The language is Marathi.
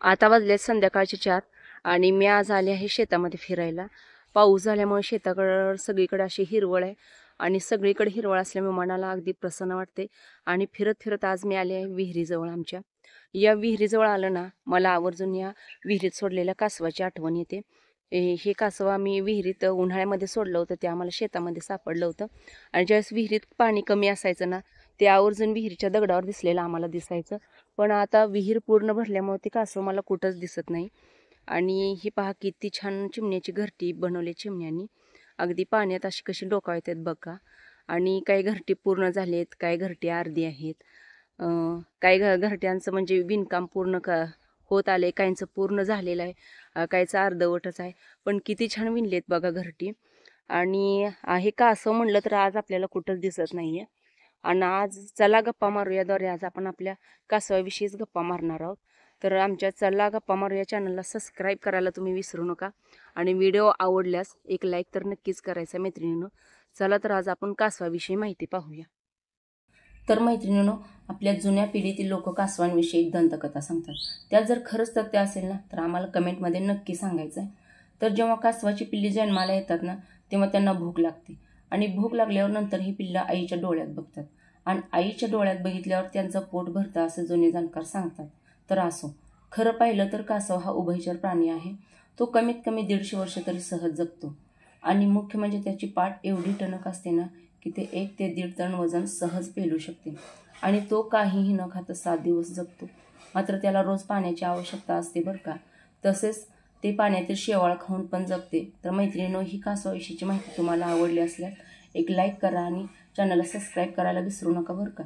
आता वाजले संध्याकाळचे 4 आणि मी आज आले आहे शेतामध्ये फिरायला। पाऊस झाल्यामुळे शेताकडे सगळीकडे अशी हिरवळ आहे आणि सगळीकडे हिरवळ असल्यामुळे मनाला अगदी प्रसन्न वाटते। आणि फिरत फिरत आज मी आले आहे विहिरीजवळ आमच्या। या विहिरीजवळ आलं ना, मला आवर्जून या विहिरीत सोडलेल्या कासवाची आठवण येते। हे कासव आम्ही विहिरीत उन्हाळ्यामध्ये सोडलं होतं, ते आम्हाला शेतामध्ये सापडलं होतं। आणि ज्यावेळेस विहिरीत पाणी कमी असायचं ना, ते आवर्जून विहिरीच्या दगडावर दिसलेलं आम्हाला दिसायचं। पण आता विहीर पूर्ण भरल्यामुळे ते कासव मला कुठंच दिसत नाही। आणि ही पहा किती छान चिमण्याची घरटी बनवली चिमण्यांनी, अगदी पाण्यात अशी कशी डोकावतात बघा। आणि काही घरटी पूर्ण झालेत, काही घरटी अर्धी आहेत। काही घरट्यांचं म्हणजे विणकाम पूर्ण होत आले, काहींचं पूर्ण झालेलं आहे, काहींचं अर्धवटच आहे। पण किती छान विणलेत बघा घरटी। आणि आहे का असं म्हणलं तर आज आपल्याला कुठंच दिसत नाहीये। आणि आज चला गप्पा मारूयाद्वारे आज आपण आपल्या कासवाविषयीच गप्पा मारणार आहोत। तर आमच्या चला गप्पा मारूया चॅनलला सबस्क्राईब करायला तुम्ही विसरू नका। आणि व्हिडिओ आवडल्यास एक लाईक तर नक्कीच करायचा मैत्रिणींनो। चला तर आज आपण कासवाविषयी माहिती पाहूया। तर मैत्रिणींनो, आपल्या जुन्या पिढीतील लोक कासवांविषयी एक दंतकथा सांगतात। त्यात जर खरंच तथ्य असेल ना, तर आम्हाला कमेंटमध्ये नक्की सांगायचं आहे। तर जेव्हा कासवाची पिल्ली जन्माला येतात ना, तेव्हा त्यांना भूक लागते। आणि भूक लागल्यावर नंतर ही पिल्लं आईच्या डोळ्यात बघतात आणि आईच्या डोळ्यात बघितल्यावर त्यांचं पोट भरतं असं जुने जाणकार सांगतात। तर असो, खरं पाहिलं तर कासव हा उभयचर प्राणी आहे। तो कमीत कमी 150 वर्ष तरी सहज जगतो। आणि मुख्य म्हणजे त्याची पाठ एवढी टणक असते ना, की ते 1 ते 1.5 टन वजन सहज पेलू शकते। आणि तो काहीही न खाता 7 दिवस जगतो। मात्र त्याला रोज पाण्याची आवश्यकता असते बरं का। तसेच ते पाण्यातील शेवाळ खाऊन पण जगते। तर मैत्रिणींनो, ही कासवाविषयीची माहिती तुम्हाला आवडली असल्यास एक लाईक करा आणि चॅनलला सबस्क्राईब करायला विसरू नका बरं का।